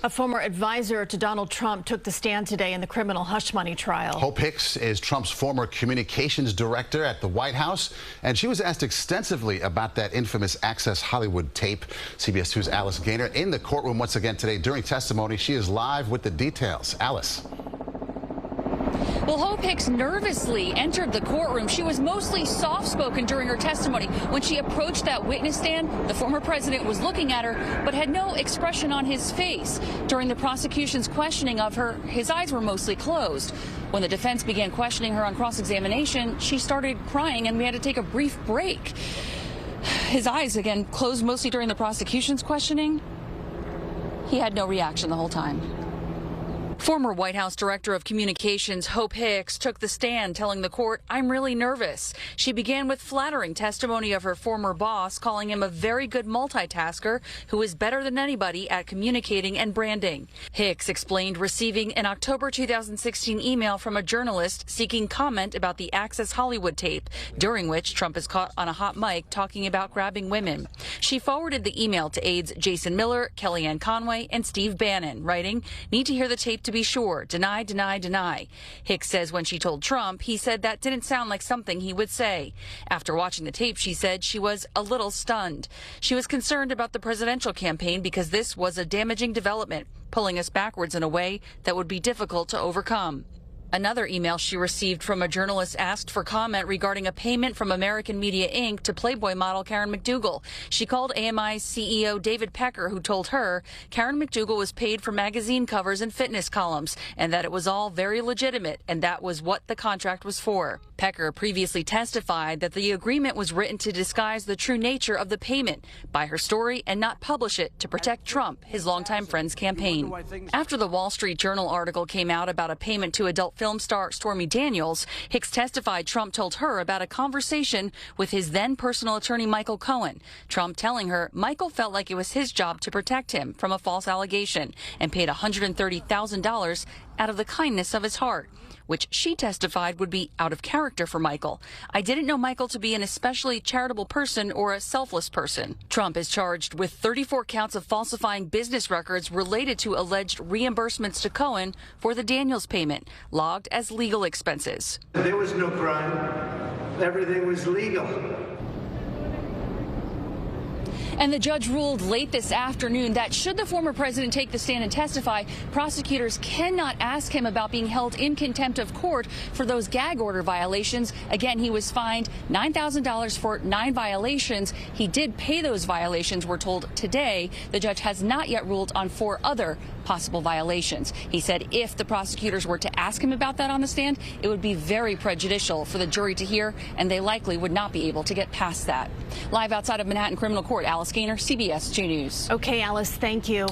A former advisor to Donald Trump took the stand today in the criminal hush money trial. Hope Hicks is Trump's former communications director at the White House, and she was asked extensively about that infamous Access Hollywood tape. CBS 2's Alice Gaynor in the courtroom once again today during testimony. She is live with the details. Alice. Well, Hope Hicks nervously entered the courtroom. She was mostly soft-spoken during her testimony. When she approached that witness stand, the former president was looking at her, but had no expression on his face. During the prosecution's questioning of her, his eyes were mostly closed. When the defense began questioning her on cross-examination, she started crying, and we had to take a brief break. His eyes, again, closed mostly during the prosecution's questioning. He had no reaction the whole time. Former White House Director of Communications Hope Hicks took the stand telling the court, "I'm really nervous." She began with flattering testimony of her former boss, calling him a very good multitasker who is better than anybody at communicating and branding. Hicks explained receiving an October 2016 email from a journalist seeking comment about the Access Hollywood tape, during which Trump is caught on a hot mic talking about grabbing women. She forwarded the email to aides Jason Miller, Kellyanne Conway, and Steve Bannon, writing, "Need to hear the tape to be sure. Deny, deny, deny." Hicks says when she told Trump, he said that didn't sound like something he would say. After watching the tape, she said she was a little stunned. She was concerned about the presidential campaign because this was a damaging development, pulling us backwards in a way that would be difficult to overcome. Another email she received from a journalist asked for comment regarding a payment from American Media Inc. to Playboy model Karen McDougal. She called AMI's CEO David Pecker, who told her Karen McDougal was paid for magazine covers and fitness columns, and that it was all very legitimate, and that was what the contract was for. Pecker previously testified that the agreement was written to disguise the true nature of the payment, buy her story, and not publish it to protect Trump, his longtime friend's campaign. After the Wall Street Journal article came out about a payment to adult film star Stormy Daniels, Hicks testified Trump told her about a conversation with his then personal attorney Michael Cohen. Trump telling her Michael felt like it was his job to protect him from a false allegation and paid $130,000 out of the kindness of his heart, which she testified would be out of character for Michael. "I didn't know Michael to be an especially charitable person or a selfless person." Trump is charged with 34 counts of falsifying business records related to alleged reimbursements to Cohen for the Daniels payment, logged as legal expenses. There was no crime. Everything was legal. And the judge ruled late this afternoon that should the former president take the stand and testify, prosecutors cannot ask him about being held in contempt of court for those gag order violations. Again, he was fined $9,000 for 9 violations. He did pay those violations, we're told today. The judge has not yet ruled on 4 other possible violations. He said if the prosecutors were to ask him about that on the stand, it would be very prejudicial for the jury to hear, and they likely would not be able to get past that. Live outside of Manhattan Criminal Court, Alice Gaynor, CBS 2 News. Okay, Alice, thank you.